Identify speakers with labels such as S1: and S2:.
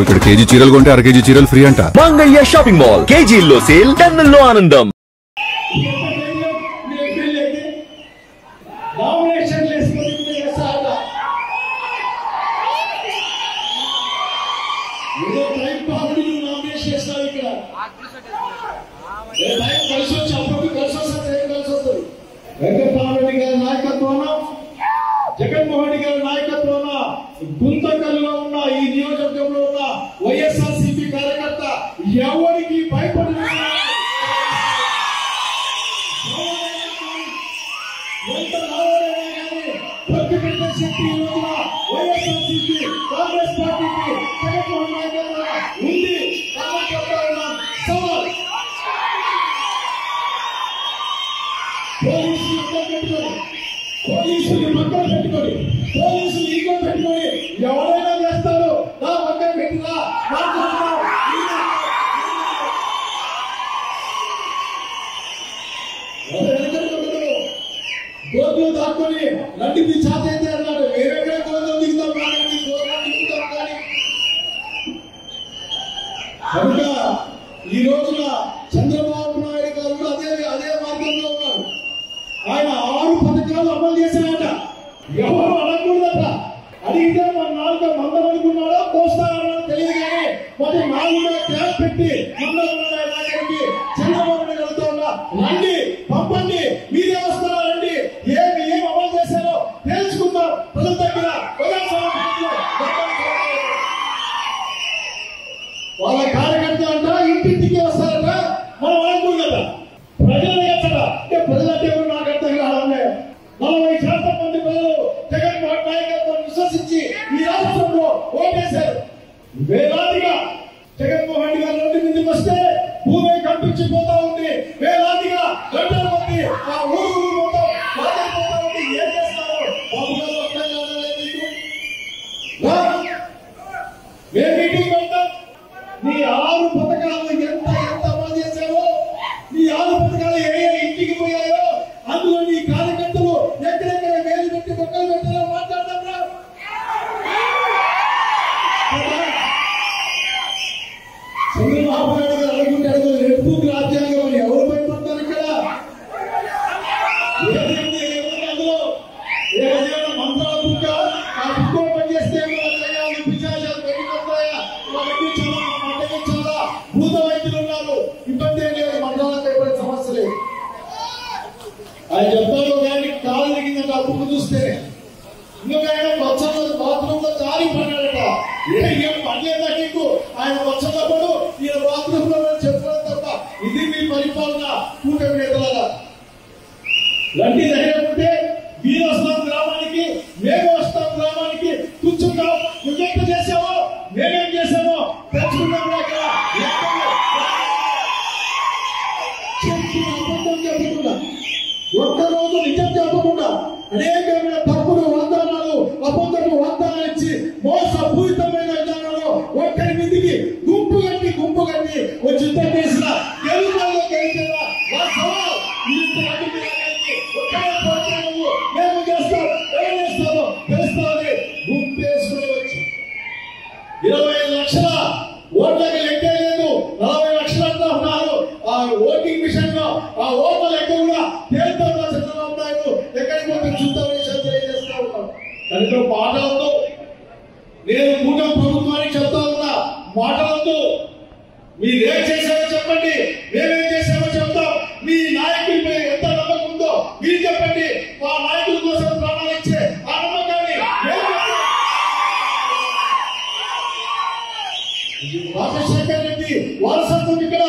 S1: ఇక్కడ కేజీ చీరలు కొంటే అర కేజీ చీరలు ఫ్రీ అంట.
S2: మంగయ్య షాపింగ్ మాల్, కేజీల్లో సేల్, టన్నుల్లో ఆనందం.
S3: జగన్మోహన్ రెడ్డి గారి నాయకత్వాన గుంతకల్లో ఉన్న ఈ నియోజకవర్గంలో ఉన్న వైఎస్ఆర్సీపీ కార్యకర్త ఎవరికి భయపడిన శక్తి వైఎస్ఆర్సీపీ కాంగ్రెస్ పార్టీకి జగన్మోహన్ నాయకత్వాన ఉంది. సవాల్ పోలీసులు పక్కన పెట్టుకొని, పోలీసులు ఈగో పెట్టుకొని ఎవరైనా చేస్తారు. నా పక్కన పెట్టినా గోర్లు దాక్కుని రండికి చాతైతే అన్నాడు. వేరే గోర్లు దిగుతాం కానీ గోర్లు దిగుతాం కానీ. కనుక ఈ రోజున చంద్రబాబు నాయుడు గారు కూడా అదే మార్గంలో ఉన్నారు. ఆయన 6 పథకాలు అమలు చేశారట. ఎవరు అనకూడదట. అడిగితే మన 4 మందం అనుకున్నాడో కోస్తారో తెలియదు కానీ మరి 4 క్యాంప్ పెట్టి దగ్గరికి చంద్రబాబు నాయుడు వెళ్తా ఉన్నా. రండి, పంపండి, మీరే వస్తారా, రండి, ఏం అమలు చేశారో తెలుసుకుందాం. ప్రజల దగ్గర వాళ్ళ కార్యకర్త అంట ఇంటింటికి వస్తారట. మనం అనుకున్నదా ప్రజలు ఎక్కడ అంటే ప్రజలంటే నాకు అర్థం కావాలంటే 40% మంది ప్రజలు జగన్మోహన్ నాయకత్వం విశ్వసించి ఈ రాష్ట్రంలో ఓటేశారు. వేలాదిగా జగన్మోహన్ గారి రోడ్డు మీదకి వస్తే భూమి కనిపించిపోతా ఉంది. వేలాదిగా గంటల మంది ఆ ఊరు మొత్తం బాధపోతా ఉంది. ఏం చేస్తారు బాబు గారు? అర్థం కాలేదు. మేము మీటింగ్ పెడతాం. నీ 6 పథకాలు ఎంత అమలు చేశారో, నీ 6 పథకాలు ఏ ఇంటికి పోయాయో అందులో నీ కార్యకర్తలు ఎక్కడెక్కడ వేలు పెట్టి మొక్కలు పెట్టారో మాట్లాడతారా? చంద్రబాబు నాయుడు గారు అనుకుంటాడు రెడ్డు రాజ్యాంగం అని. ఎవరు భయపడతారు ఇక్కడ? అందులో ఏదైనా మంత్రాల బుక్క ఆ బుక్ ఓపెన్ చేస్తే పిశాచాలు బయటకు వస్తాయా? చాలా భూత వైద్యులు ఉన్నారు. ఇబ్బంది ఏం లేదు. మంత్రాలకు ఏర్పడే సమస్య లేదు. ఆయన చెప్తాడు కానీ కాలు దిగిందంట ఆ బుక్ చూస్తే. ఇంకొక ఆయన బాత్రూమ్ లో జారి పడ్డాడట. ఏం పడలేదా నీకు? ఆయన వచ్చేటప్పుడు ఈయన బాత్రూమ్ లో చెప్పడం తప్ప. ఇది మీ పరిపాలన కూటమి నేతలాగా. రండి, ధైర్యం ఉంటే మీరు వస్తాం గ్రామానికి, మేము వస్తాం గ్రామానికి, కూర్చుంటాం. నువ్వెంత చేసావో మేమేం చేసామో తెలుసుకుంటాం. చెప్పకుండా ఒక్కరోజు నిజం చెప్పకుండా అనేకమైన తప్పుడు వాగ్దానాలు, అబద్ధపు వాగ్దానాలు ఇచ్చి మోసపూరితమైన విధానంలో ఒక్కరి మీదికి గుంపు కట్టి వచ్చి యుద్ధం చేసిన గెలుపులో గెలిచేలా మేము చేస్తాం. ఏం చేస్తామో తెలుస్తామని గుంపేసుకుని వచ్చి 25 లక్షల ఓట్లకి లెక్కే లేదు. 40 లక్షలు అంతా ఉన్నారు. ఆ ఓటింగ్ మిషన్ లో ఆ ఓట్ల లెక్క కూడా తేలుతున్నా. చంద్రబాబు నాయుడు ఎక్కడికి పోతే చూద్దామని తెలియజేస్తా ఉన్నాం. కనుక మాటలతో నేను కూటమి ప్రభుత్వానికి చెప్తా ఉన్నా, మాటలతో మీరేం చేశారో చెప్పండి, మేమేం చేశామో చెప్తాం. మీ నాయకుడిపై ఎంత నమ్మకం ఉందో మీరు చెప్పండి. మా నాయకుల కోసం ప్రాణాలు ఇచ్చే ఆ నమ్మకాన్ని రాజశేఖర్ రెడ్డి వారసత్వం ఇక్కడ